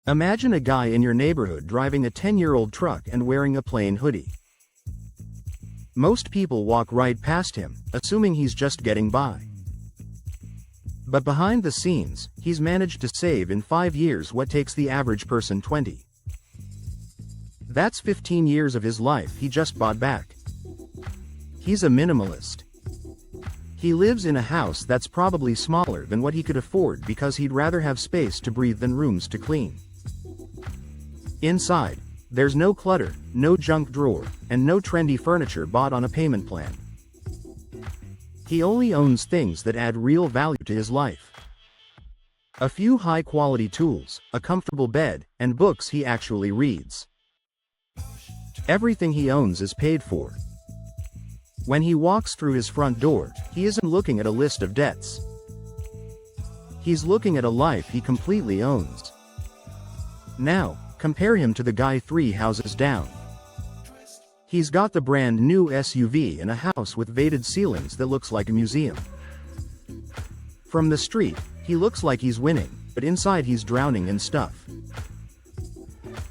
Imagine a guy in your neighborhood driving a 10-year-old truck and wearing a plain hoodie. Most people walk right past him, assuming he's just getting by. But behind the scenes, he's managed to save in 5 years what takes the average person 20. That's 15 years of his life he just bought back. He's a minimalist. He lives in a house that's probably smaller than what he could afford because he'd rather have space to breathe than rooms to clean. Inside, there's no clutter, no junk drawer, and no trendy furniture bought on a payment plan. He only owns things that add real value to his life. A few high-quality tools, a comfortable bed, and books he actually reads. Everything he owns is paid for. When he walks through his front door, he isn't looking at a list of debts. He's looking at a life he completely owns. Now, compare him to the guy 3 houses down. He's got the brand new SUV and a house with vated ceilings that looks like a museum. From the street, he looks like he's winning, but inside he's drowning in stuff.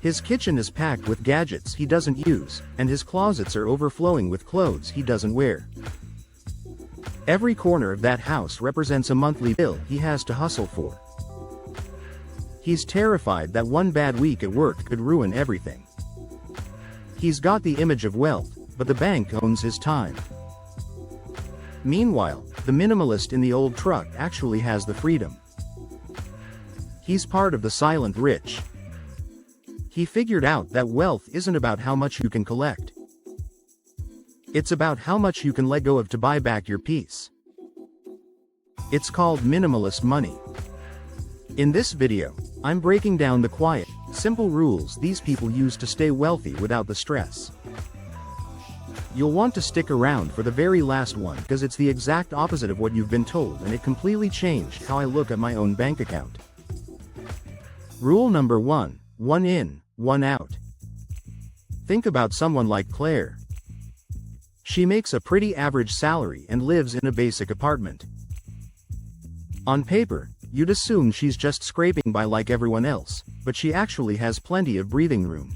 His kitchen is packed with gadgets he doesn't use, and his closets are overflowing with clothes he doesn't wear. Every corner of that house represents a monthly bill he has to hustle for. He's terrified that one bad week at work could ruin everything. He's got the image of wealth, but the bank owns his time. Meanwhile, the minimalist in the old truck actually has the freedom. He's part of the silent rich. He figured out that wealth isn't about how much you can collect. It's about how much you can let go of to buy back your peace. It's called minimalist money. In this video, I'm breaking down the quiet, simple rules these people use to stay wealthy without the stress. You'll want to stick around for the very last one because it's the exact opposite of what you've been told, and it completely changed how I look at my own bank account. Rule number 1, one in, one out. Think about someone like Claire. She makes a pretty average salary and lives in a basic apartment. On paper, you'd assume she's just scraping by like everyone else, but she actually has plenty of breathing room.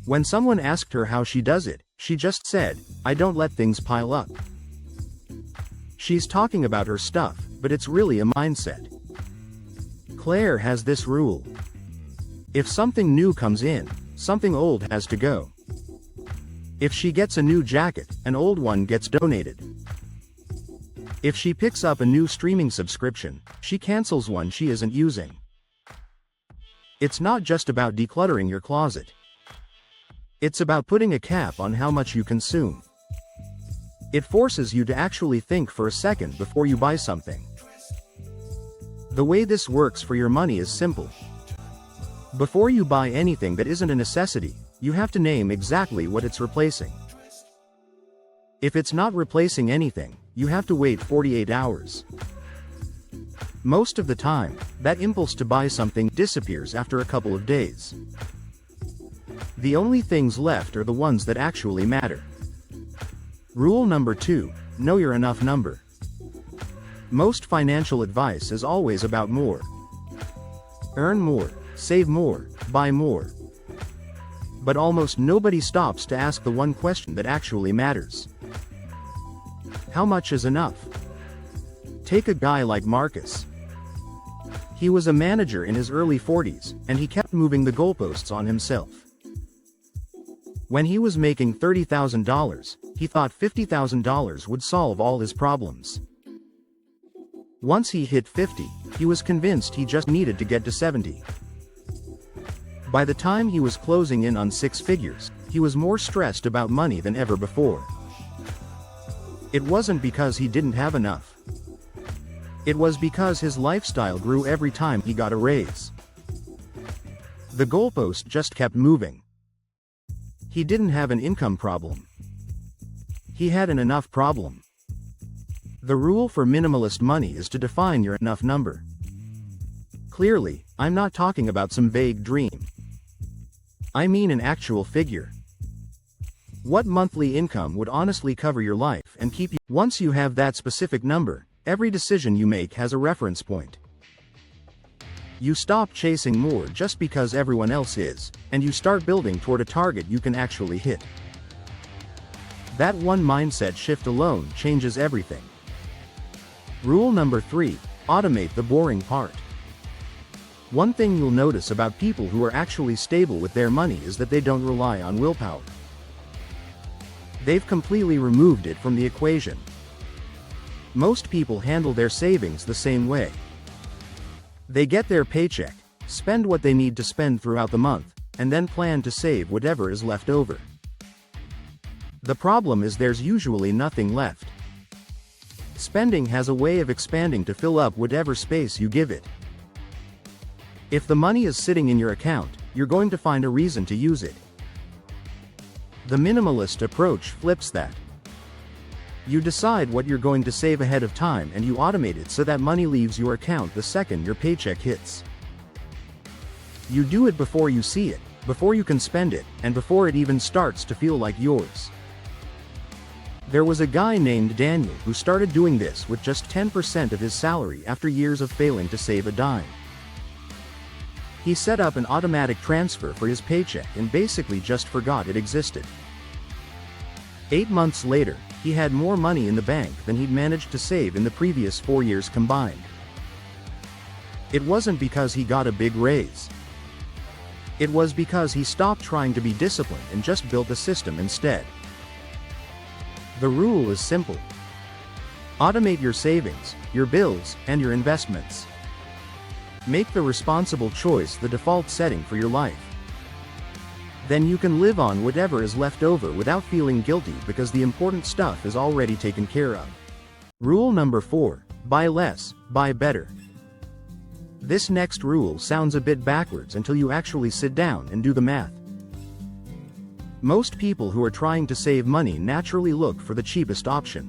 When someone asked her how she does it, she just said, "I don't let things pile up." She's talking about her stuff, but it's really a mindset. Claire has this rule. If something new comes in, something old has to go. If she gets a new jacket, an old one gets donated. If she picks up a new streaming subscription, she cancels one she isn't using. It's not just about decluttering your closet. It's about putting a cap on how much you consume. It forces you to actually think for a second before you buy something. The way this works for your money is simple. Before you buy anything that isn't a necessity, you have to name exactly what it's replacing. If it's not replacing anything, you have to wait 48 hours. Most of the time, that impulse to buy something disappears after a couple of days. The only things left are the ones that actually matter. Rule number 2, know your enough number. Most financial advice is always about more. Earn more, save more, buy more. But almost nobody stops to ask the one question that actually matters. How much is enough? Take a guy like Marcus. He was a manager in his early 40s, and he kept moving the goalposts on himself. When he was making $30,000, he thought $50,000 would solve all his problems. Once he hit 50, he was convinced he just needed to get to 70. By the time he was closing in on 6 figures, he was more stressed about money than ever before. It wasn't because he didn't have enough. It was because his lifestyle grew every time he got a raise. The goalpost just kept moving. He didn't have an income problem. He had an enough problem. The rule for minimalist money is to define your enough number. Clearly, I'm not talking about some vague dream. I mean an actual figure. What monthly income would honestly cover your life and keep you? Once you have that specific number, every decision you make has a reference point. You stop chasing more just because everyone else is, and you start building toward a target you can actually hit. That one mindset shift alone changes everything. Rule number 3, automate the boring part. One thing you'll notice about people who are actually stable with their money is that they don't rely on willpower. They've completely removed it from the equation. Most people handle their savings the same way. They get their paycheck, spend what they need to spend throughout the month, and then plan to save whatever is left over. The problem is there's usually nothing left. Spending has a way of expanding to fill up whatever space you give it. If the money is sitting in your account, you're going to find a reason to use it. The minimalist approach flips that. You decide what you're going to save ahead of time and you automate it so that money leaves your account the second your paycheck hits. You do it before you see it, before you can spend it, and before it even starts to feel like yours. There was a guy named Daniel who started doing this with just 10% of his salary after years of failing to save a dime. He set up an automatic transfer for his paycheck and basically just forgot it existed. 8 months later, he had more money in the bank than he'd managed to save in the previous 4 years combined. It wasn't because he got a big raise. It was because he stopped trying to be disciplined and just built a system instead. The rule is simple. Automate your savings, your bills, and your investments. Make the responsible choice the default setting for your life. Then you can live on whatever is left over without feeling guilty because the important stuff is already taken care of. Rule number 4, buy less, buy better. This next rule sounds a bit backwards until you actually sit down and do the math. Most people who are trying to save money naturally look for the cheapest option.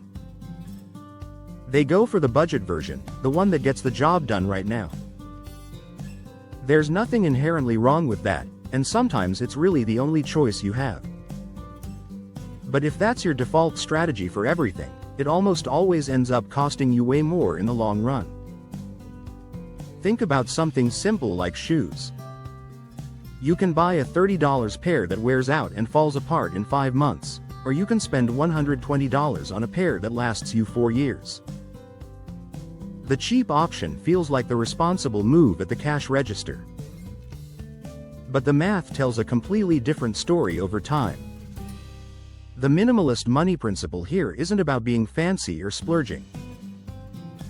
They go for the budget version, the one that gets the job done right now. There's nothing inherently wrong with that, and sometimes it's really the only choice you have. But if that's your default strategy for everything, it almost always ends up costing you way more in the long run. Think about something simple like shoes. You can buy a $30 pair that wears out and falls apart in 5 months, or you can spend $120 on a pair that lasts you 4 years. The cheap option feels like the responsible move at the cash register. But the math tells a completely different story over time. The minimalist money principle here isn't about being fancy or splurging.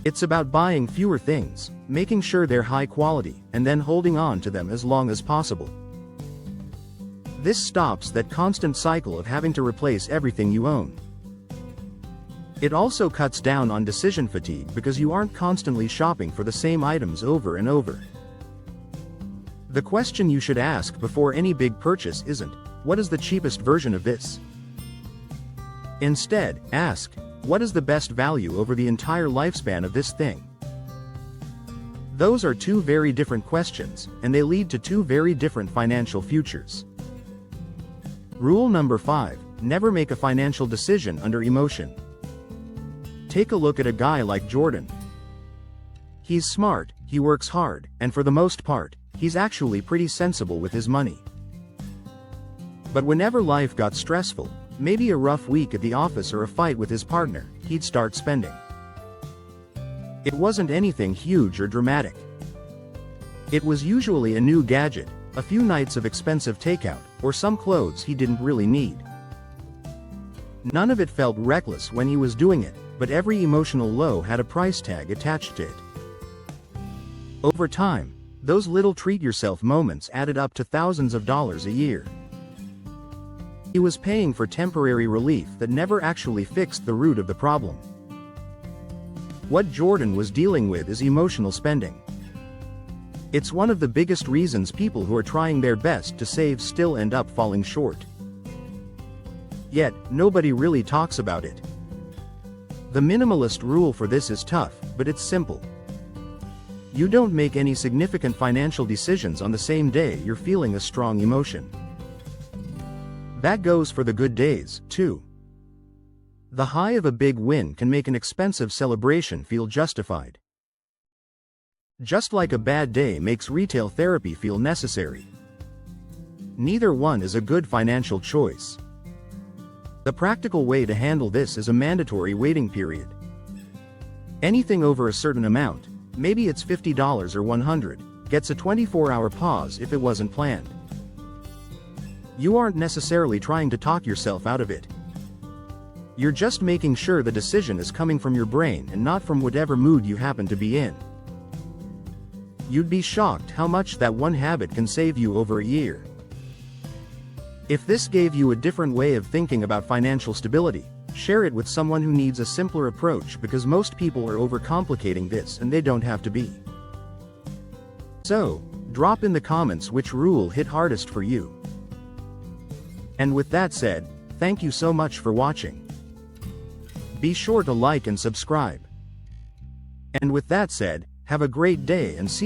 It's about buying fewer things, making sure they're high quality, and then holding on to them as long as possible. This stops that constant cycle of having to replace everything you own. It also cuts down on decision fatigue because you aren't constantly shopping for the same items over and over. The question you should ask before any big purchase isn't, what is the cheapest version of this? Instead, ask, what is the best value over the entire lifespan of this thing? Those are 2 very different questions, and they lead to 2 very different financial futures. Rule number 5, never make a financial decision under emotion. Take a look at a guy like Jordan. He's smart, he works hard, and for the most part, he's actually pretty sensible with his money. But whenever life got stressful, maybe a rough week at the office or a fight with his partner, he'd start spending. It wasn't anything huge or dramatic. It was usually a new gadget, a few nights of expensive takeout, or some clothes he didn't really need. None of it felt reckless when he was doing it, but every emotional low had a price tag attached to it. Over time, those little treat-yourself moments added up to thousands of dollars a year. He was paying for temporary relief that never actually fixed the root of the problem. What Jordan was dealing with is emotional spending. It's one of the biggest reasons people who are trying their best to save still end up falling short. Yet, nobody really talks about it. The minimalist rule for this is tough, but it's simple. You don't make any significant financial decisions on the same day you're feeling a strong emotion. That goes for the good days, too. The high of a big win can make an expensive celebration feel justified. Just like a bad day makes retail therapy feel necessary. Neither one is a good financial choice. The practical way to handle this is a mandatory waiting period. Anything over a certain amount, maybe it's $50 or $100, gets a 24-hour pause if it wasn't planned. You aren't necessarily trying to talk yourself out of it. You're just making sure the decision is coming from your brain and not from whatever mood you happen to be in. You'd be shocked how much that one habit can save you over a year. If this gave you a different way of thinking about financial stability, share it with someone who needs a simpler approach, because most people are overcomplicating this and they don't have to be. So, drop in the comments which rule hit hardest for you. And with that said, thank you so much for watching. Be sure to like and subscribe. And with that said, have a great day and see